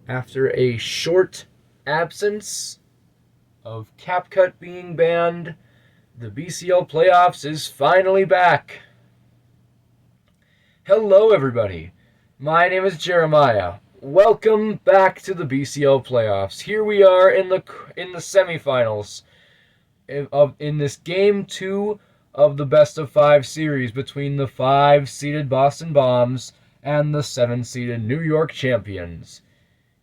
After a short absence of CapCut being banned, the BCL playoffs is finally back. Hello, everybody. My name is Jeremiah. Welcome back to the BCL playoffs. Here we are in the semifinals in this game 2 of the best of 5 series between the 5-seeded Boston Bombs and the 7-seeded New York Champions.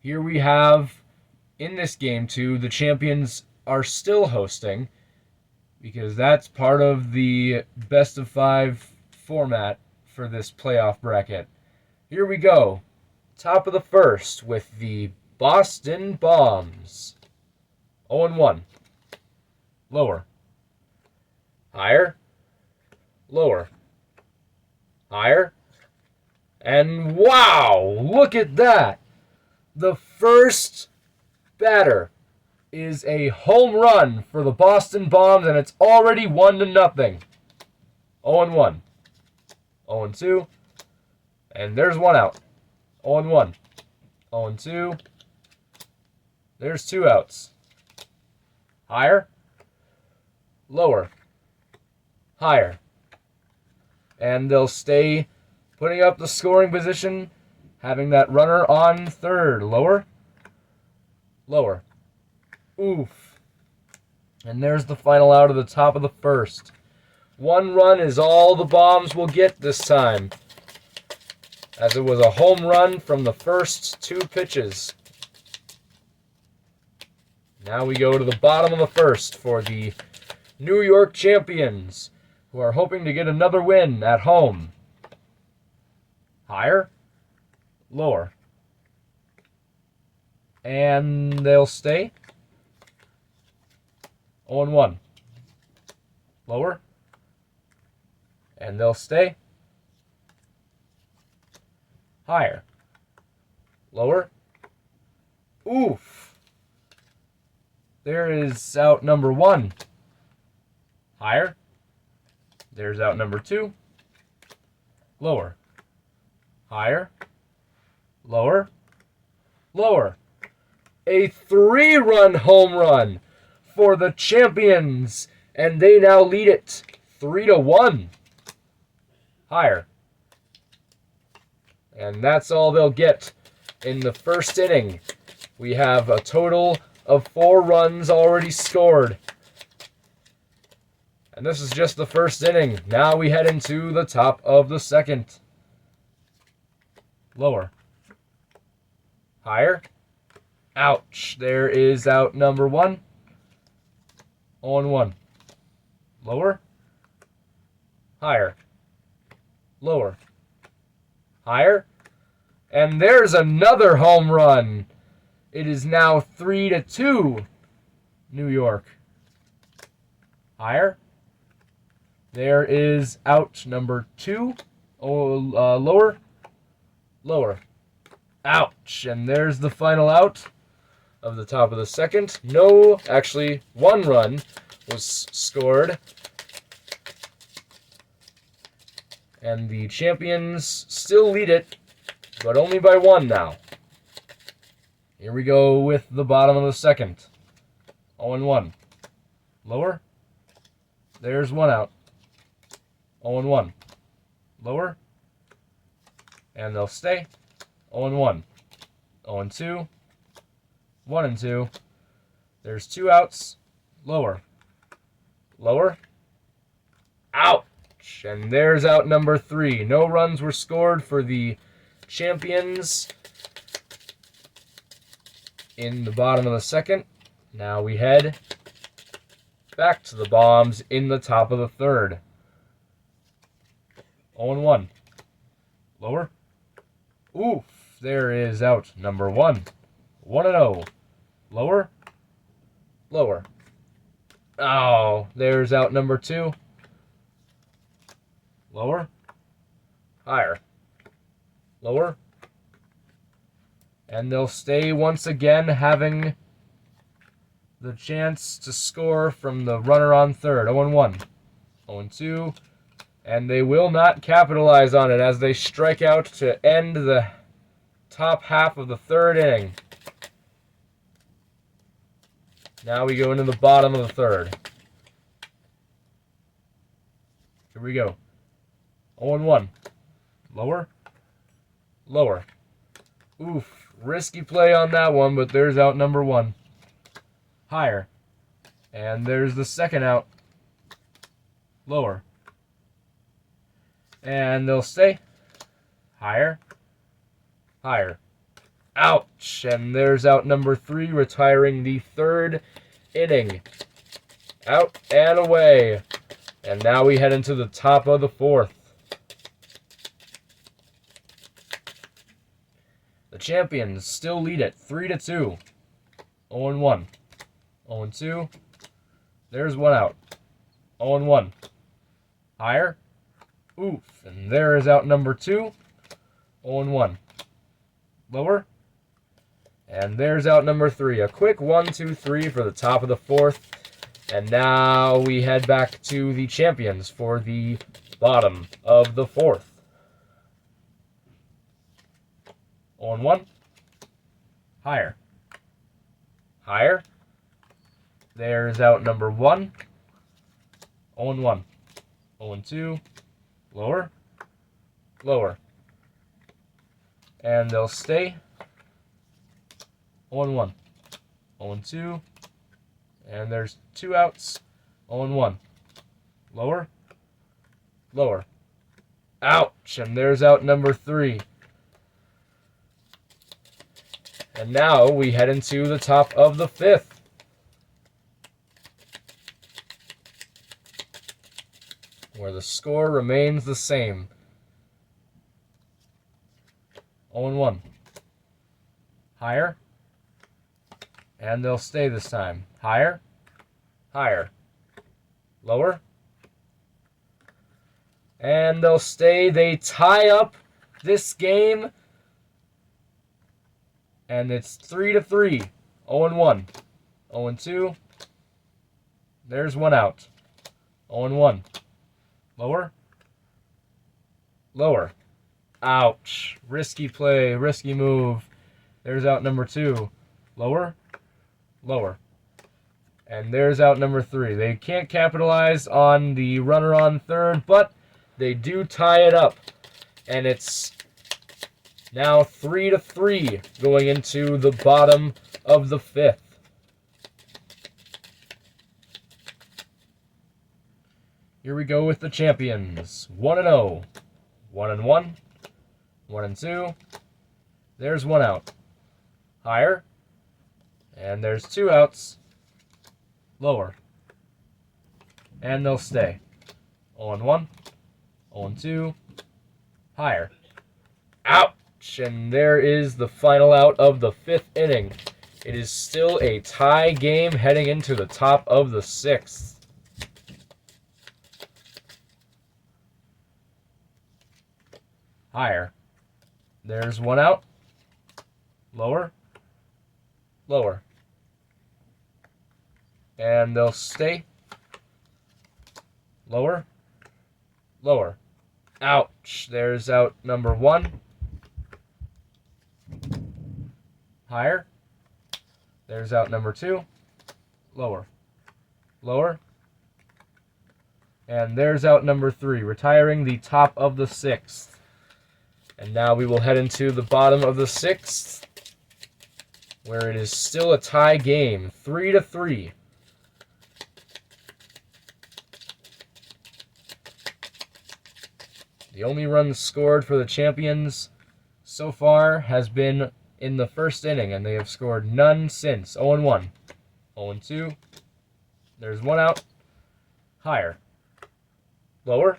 Here we have, in this game 2, the champions are still hosting because that's part of the best of 5 format for this playoff bracket. Here we go. Top of the first with the Boston Bombs. 0-1. Lower. Higher. Lower. Higher. And wow! Look at that! The first batter is a home run for the Boston Bombs, and it's already 1-0. 0-1. 0-2. And there's one out. 0-1. 0-2. There's 2 outs. Higher. Lower. Higher. And they'll stay putting up the scoring position, having that runner on third. Lower. Lower. Oof. And there's the final out of the top of the first. 1 run is all the Bombs will get this time, as it was a home run from the first 2 pitches. Now we go to the bottom of the first for the New York Champions, who are hoping to get another win at home. Higher. Lower. And they'll stay. 0-1. Lower. And they'll stay. Higher. Lower. Oof. There is out number 1. Higher. There's out number 2. Lower. Higher. Lower. Lower. A 3-run home run for the champions, and they now lead it 3-1. Higher. And that's all they'll get in the first inning. We have a total of 4 runs already scored. And this is just the first inning. Now we head into the top of the second. Lower. Higher. Ouch. There is out number 1. 0-1. Lower. Higher. Lower. Higher. And there's another home run. It is now 3-2, New York. Higher. There is out number 2. Lower. Lower. Ouch. And there's the final out of the top of the second. No, actually, 1 run was scored. And the champions still lead it, but only by 1 now. Here we go with the bottom of the second. 0-1. Lower. There's 1 out. 0-1. Lower. And they'll stay. 0-1. 0-2. 1-2. There's 2 outs. Lower. Lower. Ouch. And there's out number 3. No runs were scored for the champions in the bottom of the second. Now we head back to the Bombs in the top of the third. 0-1. Lower. Oof. There is out number 1. 1-0. Lower. Lower. Oh, there's out number 2. Lower. Higher. Lower. And they'll stay once again, having the chance to score from the runner on third. 0-1. 0-2. And they will not capitalize on it as they strike out to end the top half of the third inning. Now we go into the bottom of the third. Here we go. 0-1. Lower. Lower. Oof. Risky play on that one, but there's out number 1. Higher. And there's the second out. Lower. And they'll stay. Higher. Higher. Ouch. And there's out number 3, retiring the third inning. Out and away. And now we head into the top of the fourth. The champions still lead it 3-2. 0-1. 0-2. There's one out. 0-1. Higher. Oof. And there is out number 2. 0-1. Lower. And there's out number 3. A quick 1-2-3 for the top of the fourth. And now we head back to the champions for the bottom of the fourth. 0-1. Higher. Higher. There's out number 1. 0-1. 0-2. Lower. Lower. And they'll stay. 0-1. 0-2. And there's 2 outs. 0-1. Lower. Lower. Ouch. And there's out number 3. And now we head into the top of the fifth. Where the score remains the same. 0-1. Higher. And they'll stay this time. Higher. Higher. Lower. And they'll stay. They tie up this game. And it's 3-3. 0-1. 0-2. There's one out. 0-1. Lower. Lower. Ouch. Risky play. Risky move. There's out number 2. Lower. Lower. And there's out number 3. They can't capitalize on the runner on third, but they do tie it up. And it's now 3-3 going into the bottom of the fifth. Here we go with the champions. 1-0. 1-1. 1-2. There's one out. Higher. And there's 2 outs. Lower. And they'll stay. 0-1. 0-2. Higher. Ouch! And there is the final out of the 5th inning. It is still a tie game heading into the top of the 6th. Higher. There's one out. Lower. Lower. And they'll stay. Lower. Lower. Ouch. There's out number 1. Higher. There's out number 2. Lower. Lower. And there's out number 3, retiring the top of the 6th. And now we will head into the bottom of the 6th, where it is still a tie game, 3-3. The only run scored for the champions so far has been in the first inning, and they have scored none since. 0-1. 0-2. There's one out. Higher. Lower.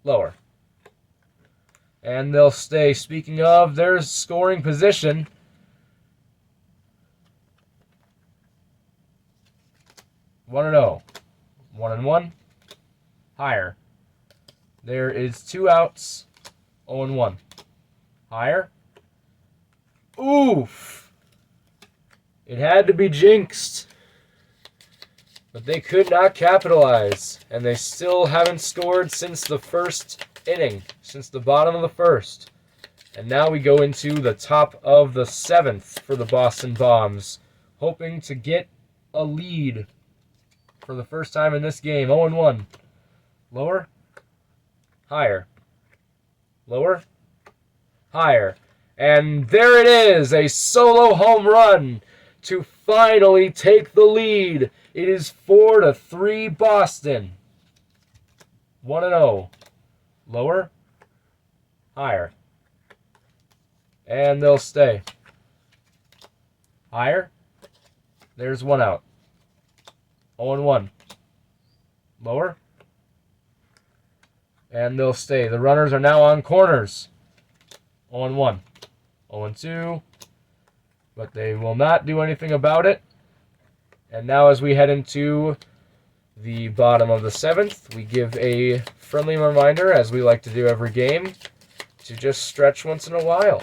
Lower. And they'll stay. Speaking of, there's scoring position. One and 0. 1-1. Higher. There is 2 outs. 0-1. Higher. Oof. It had to be jinxed. But they could not capitalize. And they still haven't scored since the first inning, since the bottom of the first. And now we go into the top of the 7th for the Boston Bombs, hoping to get a lead for the first time in this game. 0-1. Lower. Higher. Lower. Higher. And there it is, a solo home run to finally take the lead. It is 4-3 Boston. 1-0. Lower. Higher. And they'll stay. Higher. There's one out. 0-1. Lower. And they'll stay. The runners are now on corners. 0-1. 0-2. But they will not do anything about it. And now as we head into the bottom of the 7th, we give a friendly reminder, as we like to do every game, to just stretch once in a while.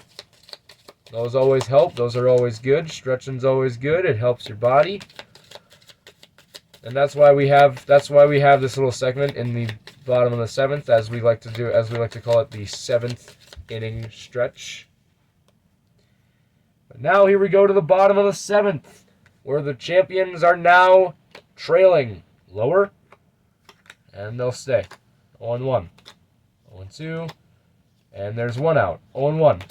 Those always help. Those are always good. Stretching's always good. It helps your body. And that's why we have this little segment in the bottom of the 7th, as we like to call it, the 7th inning stretch. But now here we go to the bottom of the 7th, where the champions are now trailing. Lower. And they'll stay. 0-1. 0-2. And there's one out. 0-1.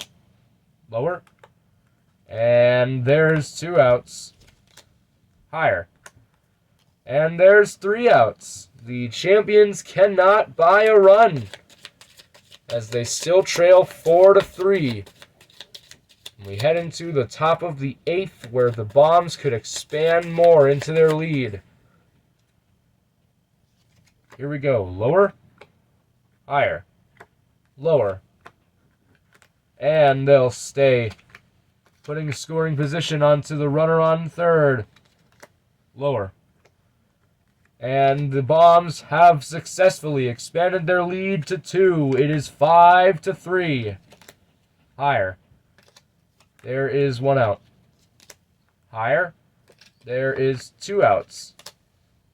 Lower. And there's 2 outs. Higher. And there's 3 outs. The champions cannot buy a run, as they still trail 4-3. We head into the top of the 8th, where the Bombs could expand more into their lead. Here we go. Lower. Higher. Lower. And they'll stay. Putting scoring position onto the runner on third. Lower. And the Bombs have successfully expanded their lead to 2. It is 5-3. Higher. There is 1 out. Higher. There is 2 outs.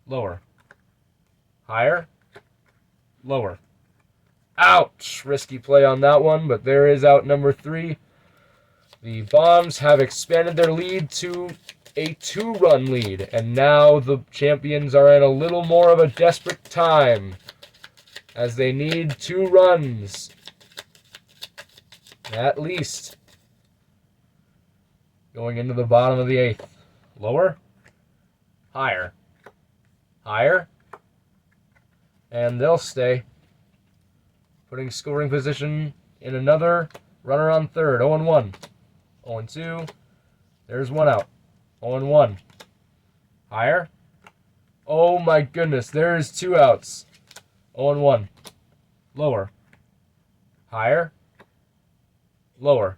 Lower. Higher. Lower. Ouch! Risky play on that one, but there is out number 3. The Bombs have expanded their lead to a 2-run lead, and now the champions are in a little more of a desperate time, as they need 2 runs. At least. Going into the bottom of the 8th. Lower. Higher. Higher. And they'll stay. Putting scoring position in another runner on third. 0-1. 0-2. There's 1 out. 0-1. Higher. Oh my goodness. There is 2 outs. 0-1. Lower. Higher. Lower.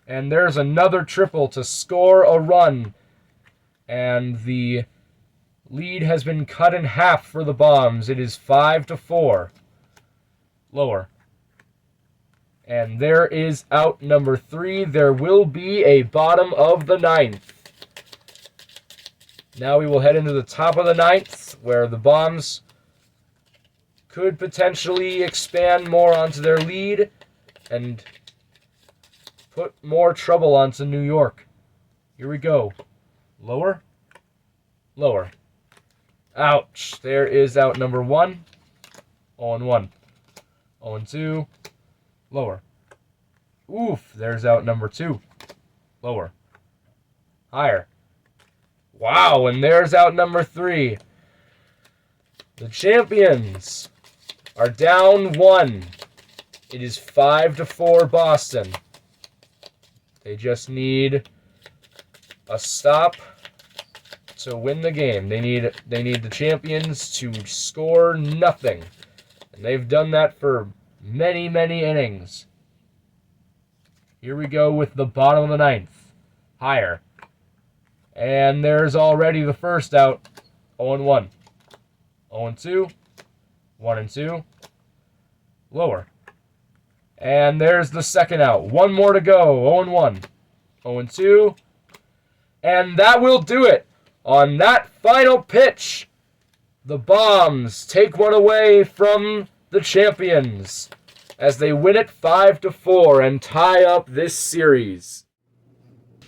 And there's another triple to score a run. And the lead has been cut in half for the Bombs. It is 5-4. Lower. And there is out number 3. There will be a bottom of the 9th. Now we will head into the top of the 9th, where the Bombs could potentially expand more onto their lead and put more trouble onto New York. Here we go. Lower. Lower. Ouch. There is out number 1. 0-1. 0-2. Lower. Oof. There's out number 2. Lower. Higher. Wow. And there's out number 3. The champions are down 1. It is 5-4 Boston. They just need a stop to win the game. They need the champions to score nothing. And they've done that for many, many innings. Here we go with the bottom of the 9th. Higher. And there's already the first out. 0-1. 0-2. 1-2. Lower. And there's the second out. 1 more to go. 0-1. 0-2. And that will do it. On that final pitch, the Bombs take one away from the champions as they win it 5-4 and tie up this series.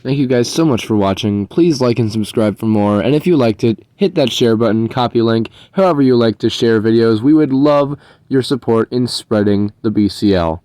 Thank you guys so much for watching. Please like and subscribe for more, and if you liked it, hit that share button, copy link, however you like to share videos. We would love your support in spreading the BCL.